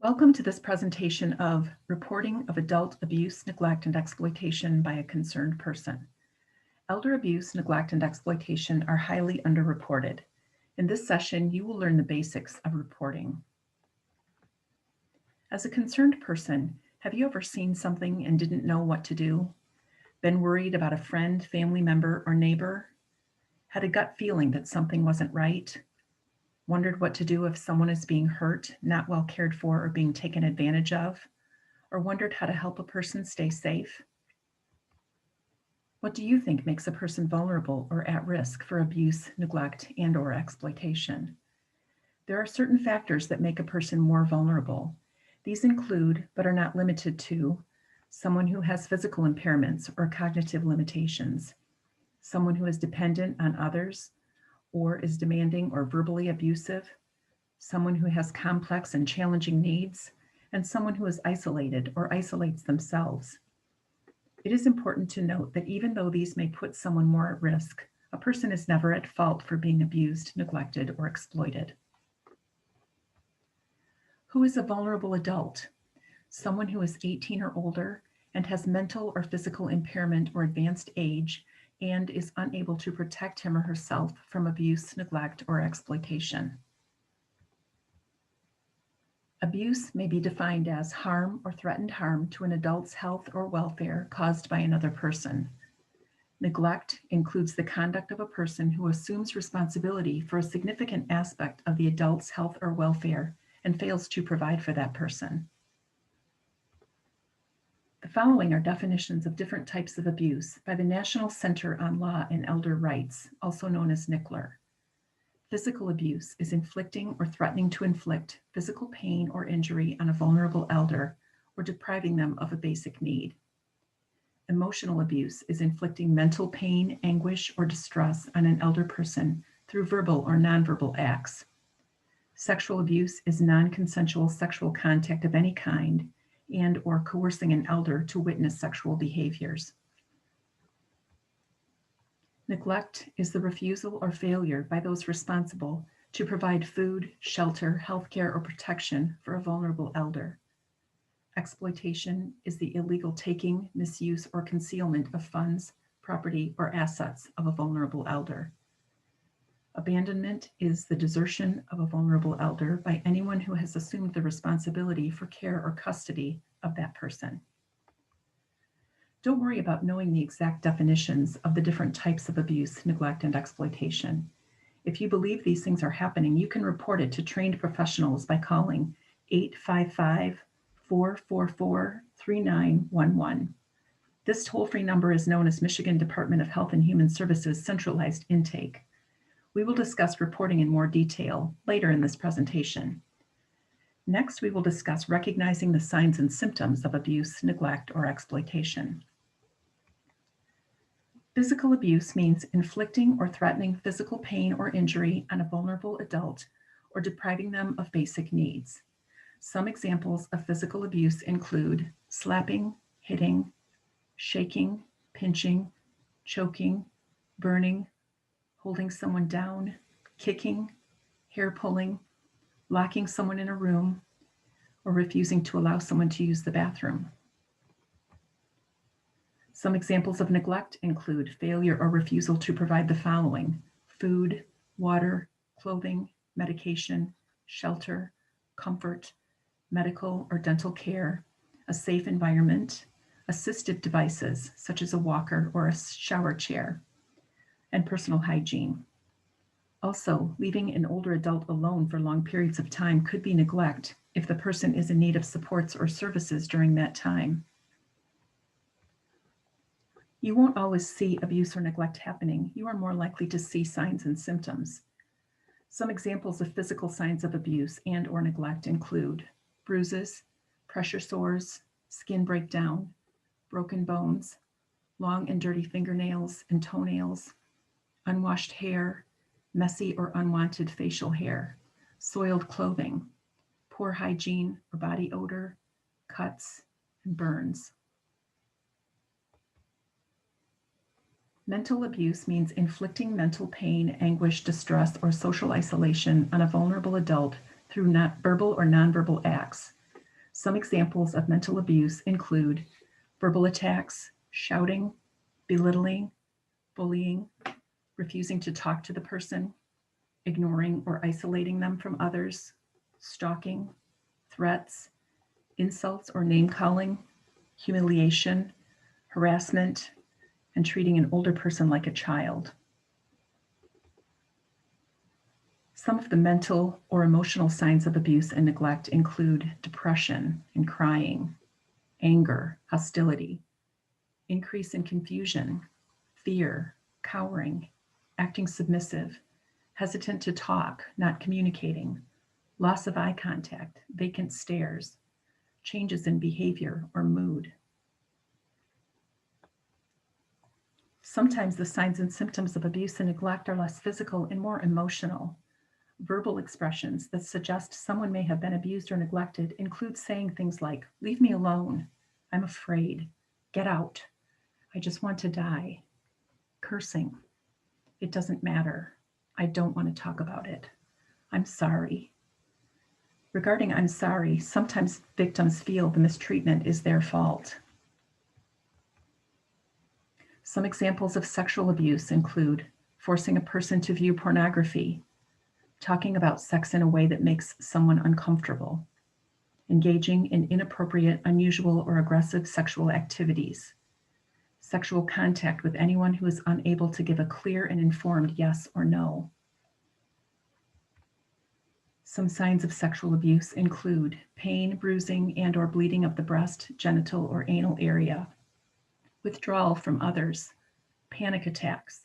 Welcome to this presentation of Reporting of Adult Abuse, Neglect, and Exploitation by a Concerned Person. Elder abuse, neglect, and exploitation are highly underreported. In this session, you will learn the basics of reporting. As a concerned person, have you ever seen something and didn't know what to do? Been worried about a friend, family member, or neighbor? Had a gut feeling that something wasn't right? Wondered what to do if someone is being hurt, not well cared for, or being taken advantage of? Or wondered how to help a person stay safe? What do you think makes a person vulnerable or at risk for abuse, neglect, and/or exploitation? There are certain factors that make a person more vulnerable. These include, but are not limited to, someone who has physical impairments or cognitive limitations, someone who is dependent on others or is demanding or verbally abusive, someone who has complex and challenging needs, and someone who is isolated or isolates themselves. It is important to note that even though these may put someone more at risk, a person is never at fault for being abused, neglected, or exploited. Who is a vulnerable adult? Someone who is 18 or older and has mental or physical impairment or advanced age and is unable to protect him or herself from abuse, neglect, or exploitation. Abuse may be defined as harm or threatened harm to an adult's health or welfare caused by another person. Neglect includes the conduct of a person who assumes responsibility for a significant aspect of the adult's health or welfare and fails to provide for that person. The following are definitions of different types of abuse by the National Center on Law and Elder Rights, also known as NCLR. Physical abuse is inflicting or threatening to inflict physical pain or injury on a vulnerable elder or depriving them of a basic need. Emotional abuse is inflicting mental pain, anguish, or distress on an elder person through verbal or nonverbal acts. Sexual abuse is non-consensual sexual contact of any kind and or coercing an elder to witness sexual behaviors. Neglect is the refusal or failure by those responsible to provide food, shelter, healthcare, or protection for a vulnerable elder. Exploitation is the illegal taking, misuse, or concealment of funds, property, or assets of a vulnerable elder. Abandonment is the desertion of a vulnerable elder by anyone who has assumed the responsibility for care or custody of that person. Don't worry about knowing the exact definitions of the different types of abuse, neglect, and exploitation. If you believe these things are happening, you can report it to trained professionals by calling 855-444-3911. This toll-free number is known as Michigan Department of Health and Human Services Centralized Intake. We will discuss reporting in more detail later in this presentation. Next, we will discuss recognizing the signs and symptoms of abuse, neglect, or exploitation. Physical abuse means inflicting or threatening physical pain or injury on a vulnerable adult or depriving them of basic needs. Some examples of physical abuse include slapping, hitting, shaking, pinching, choking, burning, holding someone down, kicking, hair pulling, locking someone in a room, or refusing to allow someone to use the bathroom. Some examples of neglect include failure or refusal to provide the following: food, water, clothing, medication, shelter, comfort, medical or dental care, a safe environment, assistive devices such as a walker or a shower chair, and personal hygiene. Also, leaving an older adult alone for long periods of time could be neglect if the person is in need of supports or services during that time. You won't always see abuse or neglect happening. You are more likely to see signs and symptoms. Some examples of physical signs of abuse and or neglect include bruises, pressure sores, skin breakdown, broken bones, long and dirty fingernails and toenails, unwashed hair, messy or unwanted facial hair, soiled clothing, poor hygiene or body odor, cuts, and burns. Mental abuse means inflicting mental pain, anguish, distress, or social isolation on a vulnerable adult through verbal or nonverbal acts. Some examples of mental abuse include verbal attacks, shouting, belittling, bullying, refusing to talk to the person, ignoring or isolating them from others, stalking, threats, insults or name-calling, humiliation, harassment, and treating an older person like a child. Some of the mental or emotional signs of abuse and neglect include depression and crying, anger, hostility, increase in confusion, fear, cowering, acting submissive, hesitant to talk, not communicating, loss of eye contact, vacant stares, changes in behavior or mood. Sometimes the signs and symptoms of abuse and neglect are less physical and more emotional. Verbal expressions that suggest someone may have been abused or neglected include saying things like, "Leave me alone," "I'm afraid," "Get out," "I just want to die," cursing, "It doesn't matter," "I don't want to talk about it," "I'm sorry." Regarding "I'm sorry," sometimes victims feel the mistreatment is their fault. Some examples of sexual abuse include forcing a person to view pornography, talking about sex in a way that makes someone uncomfortable, engaging in inappropriate, unusual, or aggressive sexual activities, sexual contact with anyone who is unable to give a clear and informed yes or no. Some signs of sexual abuse include pain, bruising, and/or bleeding of the breast, genital, or anal area, withdrawal from others, panic attacks,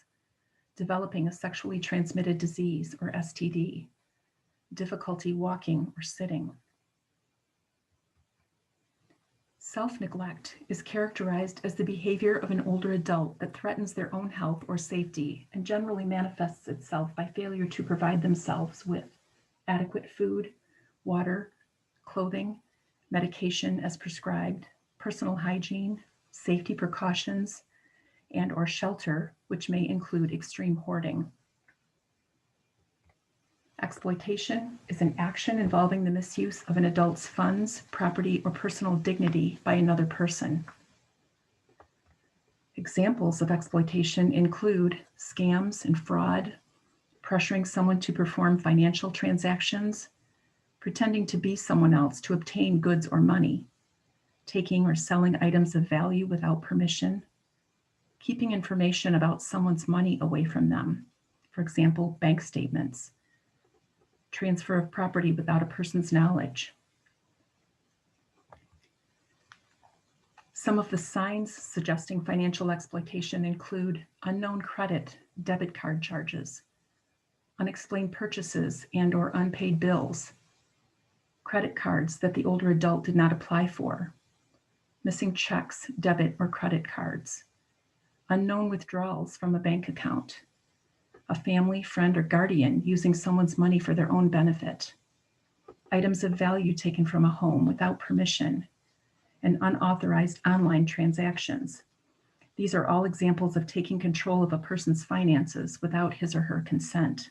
developing a sexually transmitted disease or STD, difficulty walking or sitting. Self-neglect is characterized as the behavior of an older adult that threatens their own health or safety and generally manifests itself by failure to provide themselves with adequate food, water, clothing, medication as prescribed, personal hygiene, safety precautions, and/or shelter, which may include extreme hoarding. Exploitation is an action involving the misuse of an adult's funds, property, or personal dignity by another person. Examples of exploitation include scams and fraud, pressuring someone to perform financial transactions, pretending to be someone else to obtain goods or money, taking or selling items of value without permission, keeping information about someone's money away from them, for example, bank statements, transfer of property without a person's knowledge. Some of the signs suggesting financial exploitation include unknown credit, debit card charges, unexplained purchases and/or unpaid bills, credit cards that the older adult did not apply for, missing checks, debit or credit cards, unknown withdrawals from a bank account, a family, friend, or guardian using someone's money for their own benefit, items of value taken from a home without permission, and unauthorized online transactions. These are all examples of taking control of a person's finances without his or her consent.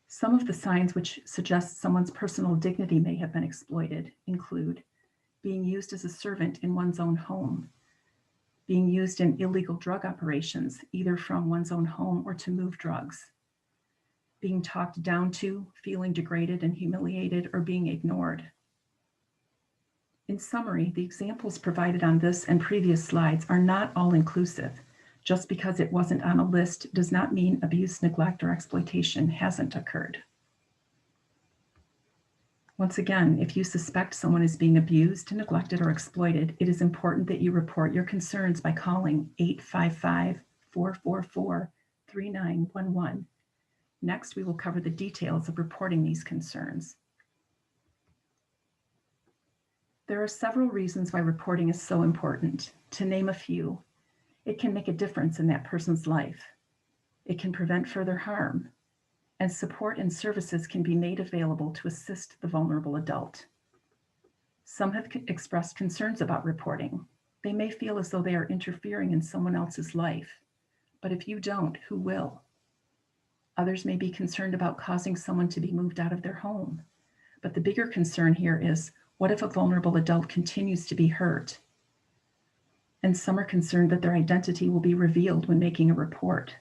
Some of the signs which suggest someone's personal dignity may have been exploited include being used as a servant in one's own home, being used in illegal drug operations, either from one's own home or to move drugs, being talked down to, feeling degraded and humiliated, or being ignored. In summary, the examples provided on this and previous slides are not all-inclusive. Just because it wasn't on a list does not mean abuse, neglect, or exploitation hasn't occurred. Once again, if you suspect someone is being abused, neglected, or exploited, it is important that you report your concerns by calling 855-444-3911. Next, we will cover the details of reporting these concerns. There are several reasons why reporting is so important. To name a few, it can make a difference in that person's life. It can prevent further harm, and support and services can be made available to assist the vulnerable adult. Some have expressed concerns about reporting. They may feel as though they are interfering in someone else's life, but if you don't, who will? Others may be concerned about causing someone to be moved out of their home, But the bigger concern here is, what if a vulnerable adult continues to be hurt? And some are concerned that their identity will be revealed when making a report.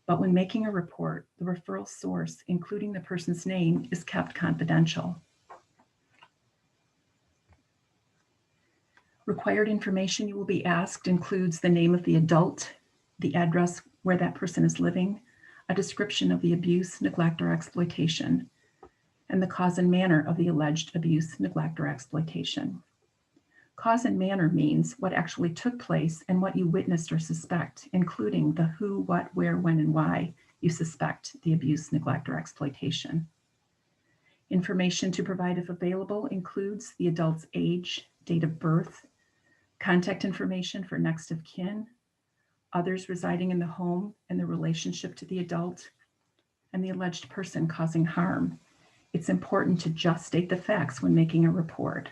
But when making a report, the referral source, including the person's name, is kept confidential. Required information you will be asked includes the name of the adult, the address where that person is living, a description of the abuse, neglect, or exploitation, and the cause and manner of the alleged abuse, neglect, or exploitation. Cause and manner means what actually took place and what you witnessed or suspect, including the who, what, where, when, and why you suspect the abuse, neglect, or exploitation. Information to provide if available includes the adult's age, date of birth, contact information for next of kin, others residing in the home and the relationship to the adult, and the alleged person causing harm. It's important to just state the facts when making a report.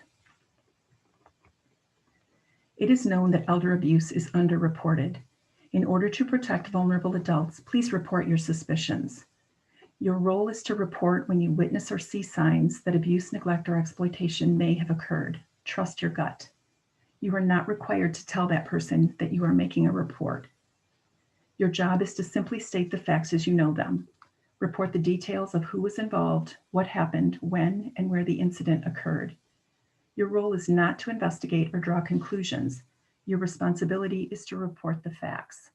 It is known that elder abuse is underreported. In order to protect vulnerable adults, please report your suspicions. Your role is to report when you witness or see signs that abuse, neglect, or exploitation may have occurred. Trust your gut. You are not required to tell that person that you are making a report. Your job is to simply state the facts as you know them. Report the details of who was involved, what happened, when, and where the incident occurred. Your role is not to investigate or draw conclusions. Your responsibility is to report the facts.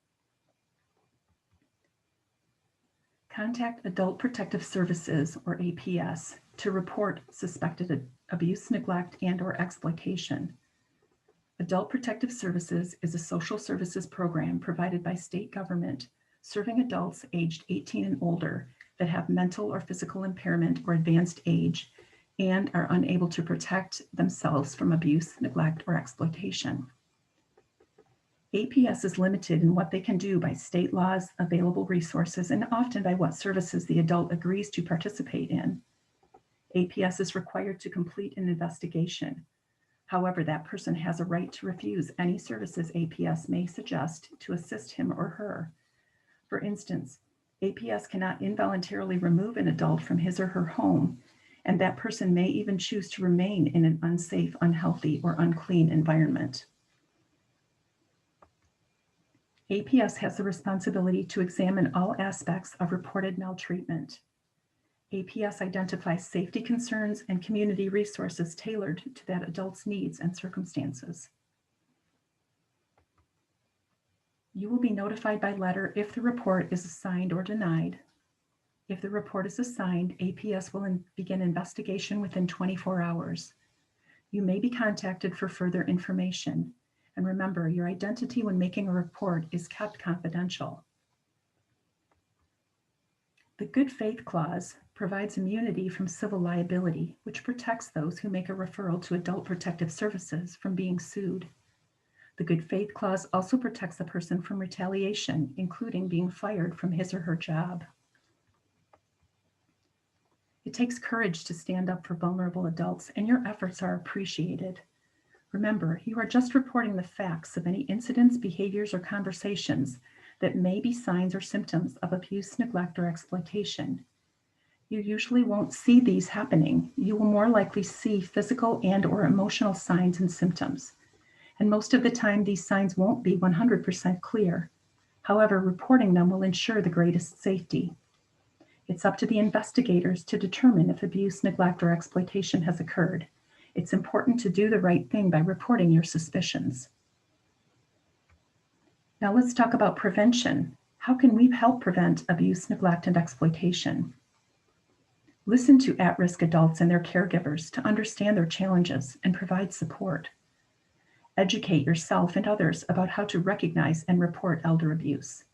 Contact Adult Protective Services, or APS, to report suspected abuse, neglect, and/or exploitation. Adult Protective Services is a social services program provided by state government serving adults aged 18 and older that have mental or physical impairment or advanced age and are unable to protect themselves from abuse, neglect, or exploitation. APS is limited in what they can do by state laws, available resources, and often by what services the adult agrees to participate in. APS is required to complete an investigation. However, that person has a right to refuse any services APS may suggest to assist him or her. For instance, APS cannot involuntarily remove an adult from his or her home, and that person may even choose to remain in an unsafe, unhealthy, or unclean environment. APS has the responsibility to examine all aspects of reported maltreatment. APS identifies safety concerns and community resources tailored to that adult's needs and circumstances. You will be notified by letter if the report is assigned or denied. If the report is assigned, APS will begin investigation within 24 hours. You may be contacted for further information. And remember, your identity when making a report is kept confidential. The good faith clause provides immunity from civil liability, which protects those who make a referral to Adult Protective Services from being sued. The good faith clause also protects the person from retaliation, including being fired from his or her job. It takes courage to stand up for vulnerable adults, and your efforts are appreciated. Remember, you are just reporting the facts of any incidents, behaviors, or conversations that may be signs or symptoms of abuse, neglect, or exploitation. You usually won't see these happening. You will more likely see physical and/or emotional signs and symptoms. And most of the time, these signs won't be 100% clear. However, reporting them will ensure the greatest safety. It's up to the investigators to determine if abuse, neglect, or exploitation has occurred. It's important to do the right thing by reporting your suspicions. Now let's talk about prevention. How can we help prevent abuse, neglect, and exploitation? Listen to at-risk adults and their caregivers to understand their challenges and provide support. Educate yourself and others about how to recognize and report elder abuse.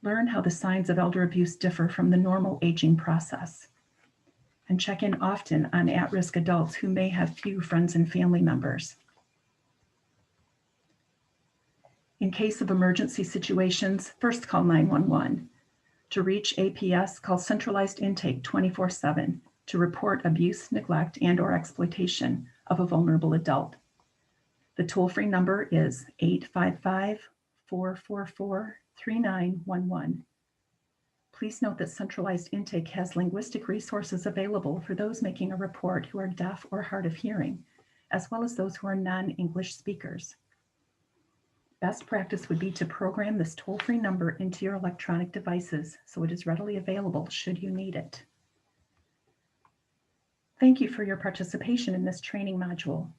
Learn how the signs of elder abuse differ from the normal aging process. And check in often on at-risk adults who may have few friends and family members. In case of emergency situations, first call 911. To reach APS, call centralized intake 24/7 to report abuse, neglect, and/or exploitation of a vulnerable adult. The toll-free number is 855-444-3911. Please note that centralized intake has linguistic resources available for those making a report who are deaf or hard of hearing, as well as those who are non-English speakers. Best practice would be to program this toll-free number into your electronic devices so it is readily available should you need it. Thank you for your participation in this training module.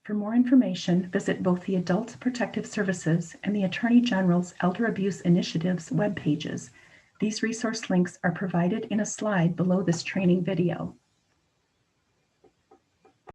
For more information, visit both the Adult Protective Services and the Attorney General's Elder Abuse Initiative's web pages. These resource links are provided in a slide below this training video.